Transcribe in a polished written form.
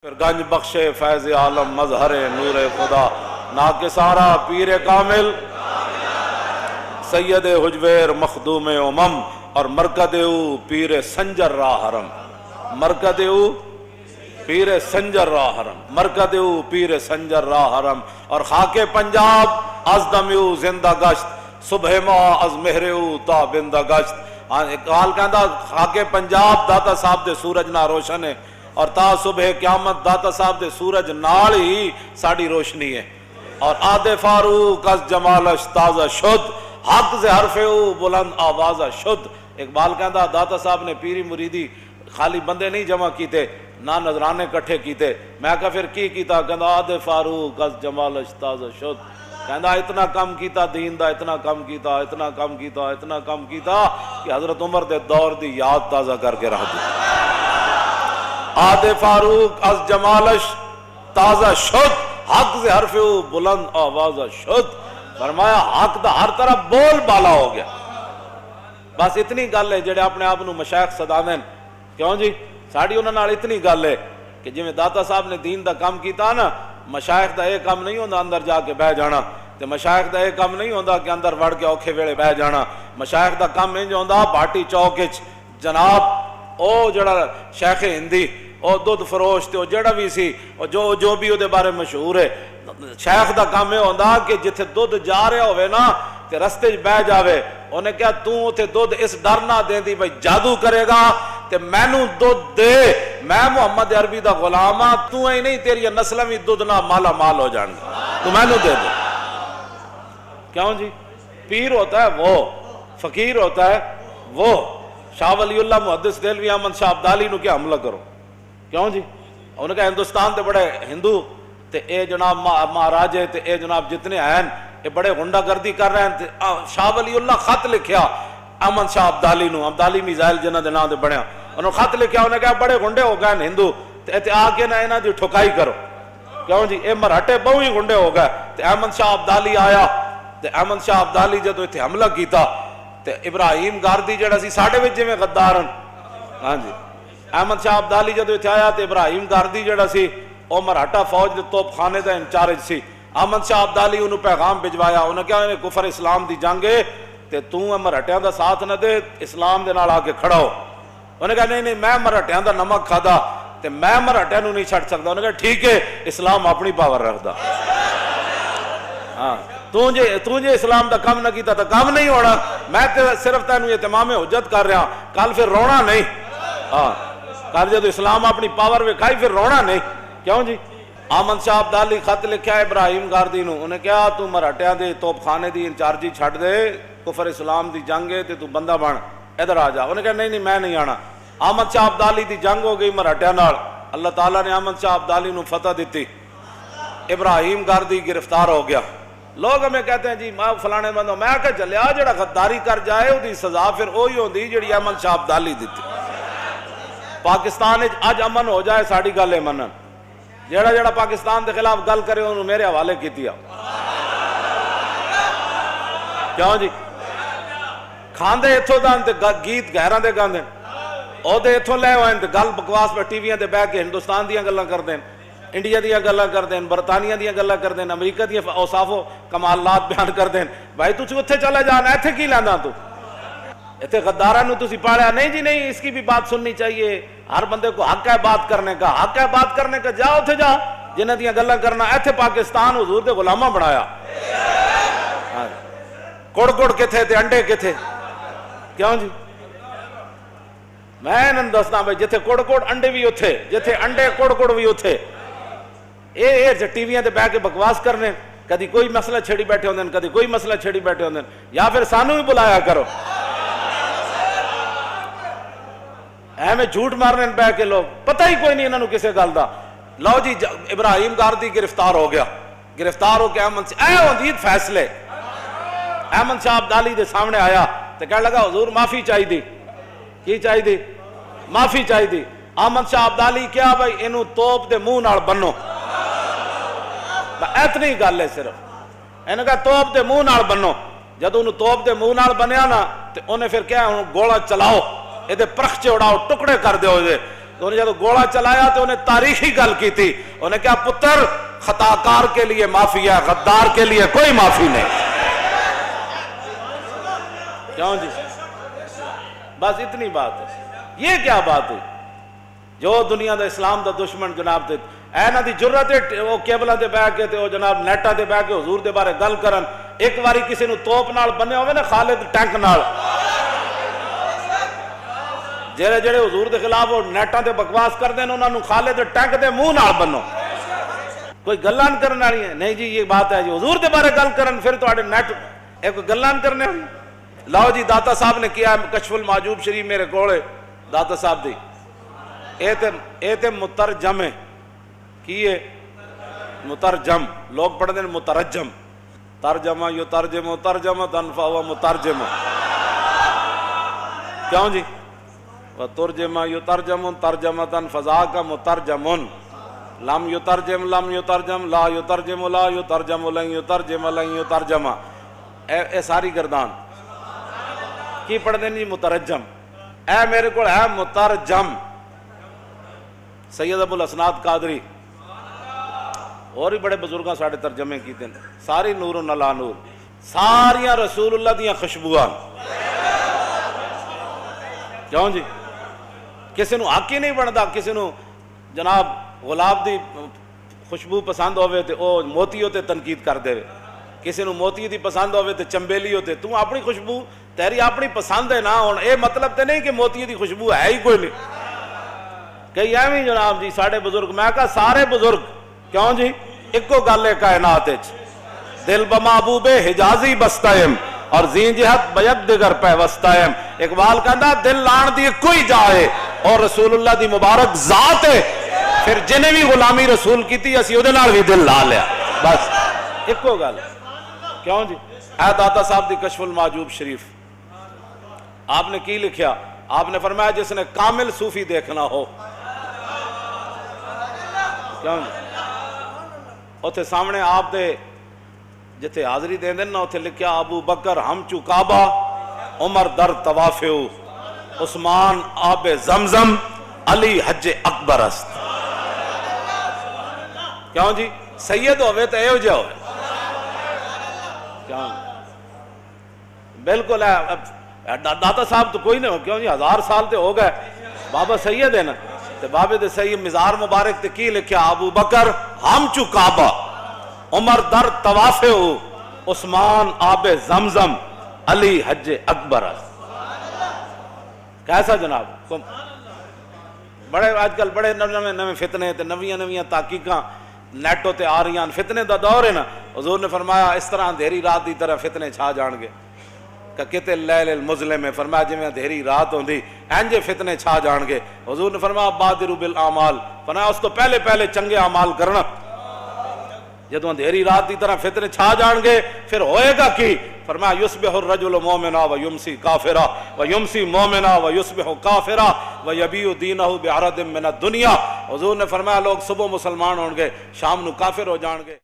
پھر گنج بخشے فیض عالم مظہر نور خدا ناکسارا پیر کامل سید حجویر مخدوم امم اور مرکد او پیر سنجر را حرم مرکد او پیر سنجر را حرم مرکد او پیر سنجر را حرم اور خاک پنجاب از دم او زندہ گشت صبح ماہ از مہر او تا بندہ گشت اقبال کہندا خاک پنجاب داتا صاحب دے سورج نہ روشن ہے اور تا صبح قیامت داتا صاحب دے سورج نال ہی ساڑی روشنی ہے اور آد فاروق از جمالش تازہ شد حق سے حرف او بلند آواز شد اقبال کہندا داتا صاحب نے پیری مریدی خالی بندے نہیں جمع کیتے نہ نظرانے کٹھے کیتے میں کہا پھر کی کیتا کہندا آد فاروق از جمالش تازہ شد کہندا اتنا کم کیتا دین دا اتنا کم کیتا اتنا کم کیتا اتنا کم کیتا کہ حضرت عمر دے دور دی یاد تازہ کر کے رکھ دی آد فاروق از جمالش تازہ شد حق سے حرف او بلند آواز شد فرمایا حق دا ہر طرف بول بالا ہو گیا بس اتنی گل ہے جڑے اپنے آپ مشائخ صدا دین کیوں جی ساڑی انہوں نے اتنی گل ہے کہ جی میں داتا صاحب نے دین دا کام کیتا نا مشائخ دا ایک کام نہیں ہوندہ اندر جا کے بہ جانا تے مشائخ دا ایک کام نہیں ہوندہ کہ اندر وڑ کے اوکھے ویڑے بہ جانا مشائخ دا کام نہیں ہوندہ بھاٹی چوکچ جناب او جڑا شیخ ہندی او دودھ فروش تے او جڑا بھی سی او جو بھی او دے بارے مشہور ہے شیخ دا کام ہے ہوندہ کہ جتھے دودھ جا رہے ہوئے نا تے رستے بہ جاوے انہیں کہا تو تے دودھ اس ڈر نہ دیں دی بھائی جادو کرے گا تے میں نو دودھ دے میں محمد عربی دا غلامہ تو ہی نہیں تیری نسل میں دودھ نہ مالا مال ہو جان تو میں نو دے دے کیوں جی پیر ہوتا ہے وہ فقیر ہوتا ہے وہ شاہ ولی اللہ محدث دہلوی احمد شاہ عبدالی نو کیا حملہ کرو کیوں جی انہوں نے کہا ہندوستان تے بڑے ہندو تے اے جناب مہاراجے تے اے جناب جتنے ہیں اے بڑے غنڈہ گردی کر رہے ہیں تے شاہ ولی اللہ خط لکھیا احمد شاہ عبدالی نو عبدالی میزائل جنہ دے نام دے بڑھیا انہوں نے خط لکھیا انہوں نے کہا بڑے غنڈے ہو گئے ہندو تے آ کے نہ انہاں دی ٹھکائی کرو کیوں جی اے مرہٹے بہو ہی غنڈے ہو گئے تے احمد شاہ عبدالی آیا تے احمد شاہ عبدالی جدو ایتھے حملہ کیتا تے ابراہیم گاردی جڑا سی ساڈے وچ جویں غدارن ہاں جی احمد شاہ عبدالی جدو ایتھے آیا تے ابراہیم گاردی جڑا سی او مراٹھا فوج دے توپ خانے دا انچارج سی احمد شاہ عبدالی انہوں پیغام بھجوایا انہوں کہا انہیں کفر اسلام دی جنگے تے تو مراٹھیاں دا ساتھ نہ دے اسلام دے نال آ کے کھڑا ہو انہوں کہا نہیں میں مراٹھیاں دا نمک کھادا تے میں مراٹھیاں نو نہیں چھٹ سکتا انہوں کہا ٹھیک ہے اسلام اپنی پاور رکھدا ہاں تو جے اسلام دا کام نہ کیتا تا کام نہیں ہونا میں صرف تینوں اہتمام حجت کر رہا کل پھر رونا نہیں ہاں کل جے تو اسلام اپنی پاور وکھائی پھر رونا نہیں کیوں جی احمد شاہ عبدالی خط لکھیا ابراہیم گاردی نو انہیں کہا تو مراٹھیاں دے توپ خانے دی انچارجی چھڑ دے کفر اسلام دی جنگ ہے تے تو بندہ بن ادھر آ جا انہیں کہا نہیں میں نہیں آنا احمد شاہ عبدالی دی جنگ ہو گئی مراٹھیاں نال اللہ تعالیٰ نے احمد شاہ عبدالی نو فتح دیتی ابراہیم گاردی گرفتار ہو گیا لوگ ہمیں کہتے ہیں جی میں فلانے بندوں میں کہا چلیا جڑا غداری کر جائے وہ دی سزا پھر وہی ہوندی جڑی احمد شاہ عبدالی دیتی پاکستان اج امن ہو جائے ساڑی گل ہے منن جیڑا جیڑا پاکستان دے خلاف گل کرے انہوں میرے حوالے کی دیا کیوں جی کھاندے اتھو دان تے گیت گہران دے گاندے او دے اتھو لے ہوئے تے گل بکواس پہ ٹی ویاں دے بیٹھ کے ہندوستان دیاں گلاں کر دیں انڈیا دیاں گلاں کر دیں برطانیہ دیاں گلاں کر دیں امریکہ دیاں اوصاف و کمالات بیان کر دیں بھائی تُو اتھے چلے جانا ایتھے کی لینداں تو ایتھے غدارہ نو تسی پاڑیا نہیں جی نہیں اس کی بھی بات سننی چاہیے ہر بندے کو حق ہے بات کرنے کا حق ہے بات کرنے کا جاؤ تھے جا جنہ دیاں گلاں کرنا ایتھے پاکستان حضور دے غلامہ بنایا کڑ کڑ کے تھے انڈے کے تھے کیوں جی میں انہوں دسنا بھائی جتھے کڑ کڑ انڈے بھی اتھے جتھے انڈے کڑ کڑ بھی اتھے اے ٹی ویاں دے بہ کے بکواس کرنے کدی کوئی مسئلہ چھڑی بیٹھے ہوندے کدی کوئی مسئلہ چھڑی بیٹھے ہوندے یا پھر سانو ہی بلایا کرو میں جھوٹ مارنے بہ کے لوگ پتہ ہی کوئی نہیں انہوں نے کسے گل دا لو جی ابراہیم گاردی گرفتار ہو گیا گرفتار ہو کے احمد سے اندید فیصلے احمد شاہ عبدالی دے سامنے آیا تو کہنے لگا حضور معافی چاہی دی کی چاہی دی معافی چاہی دی احمد شاہ عبدالی کیا بھائی انہوں توپ دے منہ نال بنو اتنی گل ہے صرف انہوں کہا توپ دے منہ نال بنو جدو انہوں توپ دے منہ نال بنیا نا تو انہیں پھر کیا انہوں گولا چلاؤ یہ پرخچے اڑاؤ ٹکڑے کر دے تو انہیں جب گوڑا چلایا تو انہیں تاریخی گل کی تھی، انہیں کہا پتر خطاکار کے لیے معافی ہے، غدار کے لیے کوئی معافی نہیں۔ کیوں جی؟ بس اتنی بات ہے۔ یہ کیا بات ہے؟ جو دنیا دا اسلام دا دشمن جناب تے اینا دی جرت ہے وہ کیبلہ دے بہ کے تے وہ جناب نیٹا دے بہ کے حضور دے بارے گل کرن، ایک واری کسی نو توپ نال بنے ہوئے نا خالد ٹینک نال، جڑے جڑے حضور دے خلاف وہ نیٹا دے بکواس کر دیں انہاں نو خالد ٹینک دے منہ نال بنو، کوئی گلان کرنے والی ہے نہیں جی۔ یہ بات ہے جی حضور دے بارے گل کرن پھر تواڈے نیٹ ایک گلان کرنے والی۔ لاؤ جی داتا صاحب نے کیا کشف المحجوب شریف میرے کولے داتا صاحب دی، اے تے مترجم ہے، کی ہے مترجم، لوگ پڑھتے ہیں مترجم، ترجمہ یترجم ترجمۃ فہو مترجم، کیوں جی؟ وترجمہ یترجم ترجمۃ فذاک مترجم، لم یترجم لم یترجم لا یترجم لا یترجم لن یترجم لن یترجم، اے ساری گردان کی پڑھتے ہیں جی مترجم، اے میرے کو ہے مترجم۔ سید ابو الاسناد قادری اور ہی بڑے بزرگاں ساڑھے ترجمے کیتے ہیں، ساری نور نلا نور، ساریاں رسول اللہ دیاں خوشبوان، کیوں جی؟ کسی نو حق ہی نہیں بنتا کسی نو جناب گلاب دی خوشبو پسند ہوئے تے او موتی ہوتے تنقید کر دے، کسی نو موتی دی پسند ہوئے تے چمبیلی ہوتے، تو اپنی خوشبو تیری اپنی پسند ہے نا، اے مطلب تے نہیں کہ موتی دی خوشبو ہے ہی کوئی نہیں۔ کئی ایویں جناب جی ساڑھے بزرگ، میں کہا سارے بزرگ کیوں جی ایک کو گل کائنات دل بمحبوب حجازی بستائم اور زین جہت بیک دگر پیوستائم، اقبال کہندا دل لان دی کوئی جائے اور رسول اللہ دی مبارک ذات ہے، پھر جنہیں بھی غلامی رسول کی تھی اسی ادھے نال بھی دل لا لیا، بس ایک کو گل۔ کیوں جی؟ اے داتا صاحب دی کشف المحجوب شریف آپ نے کی لکھیا؟ آپ نے فرمایا جس نے کامل صوفی دیکھنا ہو، کیوں جی؟ اوتھے سامنے آپ دے جتے حاضری دیں دن نا اوتھے لکھیا ابو بکر ہم چو کعبہ، عمر در توافیو، عثمان آب زمزم، علی حج اکبر است۔ کیوں جی؟ سید ہوئے تو ایو جا ہوئے، کیوں بالکل ہے۔ داتا صاحب تو کوئی نہیں ہو، کیوں جی 1000 سال تے ہو گئے، بابا سید ہے نا، تے بابے دے سید مزار مبارک تے کی لکھیا ابو بکر ہم چو کعبہ، عمر در طواف ہو، عثمان آب زمزم، علی حج اکبر است۔ کیسا جناب؟ بڑے آج کل بڑے نویں فتنے تے نویاں تحقیقاں نیٹو تے آ رہی ہیں، فتنے دا دور ہے نا، حضور نے فرمایا اس طرح اندھیری رات دی طرح فتنے چھا جان گے، کہ کتے لیل المظلم میں فرمایا جی میں اندھیری رات ہوندی اینجے فتنے چھا جان گے، حضور نے فرمایا بادروا بالاعمال، فرمایا اس تو پہلے پہلے چنگے اعمال کرنا، جدو اندھیری رات دی طرح فتنے چھا جان گے پھر ہوئے گا کی؟ فرمایا یصبح الرجل مومنا ویمسی کافرا ویمسی مومنا ویصبح کافرا ویبیع دینہ بعرض من الدنیا، حضور نے فرمایا لوگ صبح مسلمان ہوں گے شام نو کافر ہو جان گے۔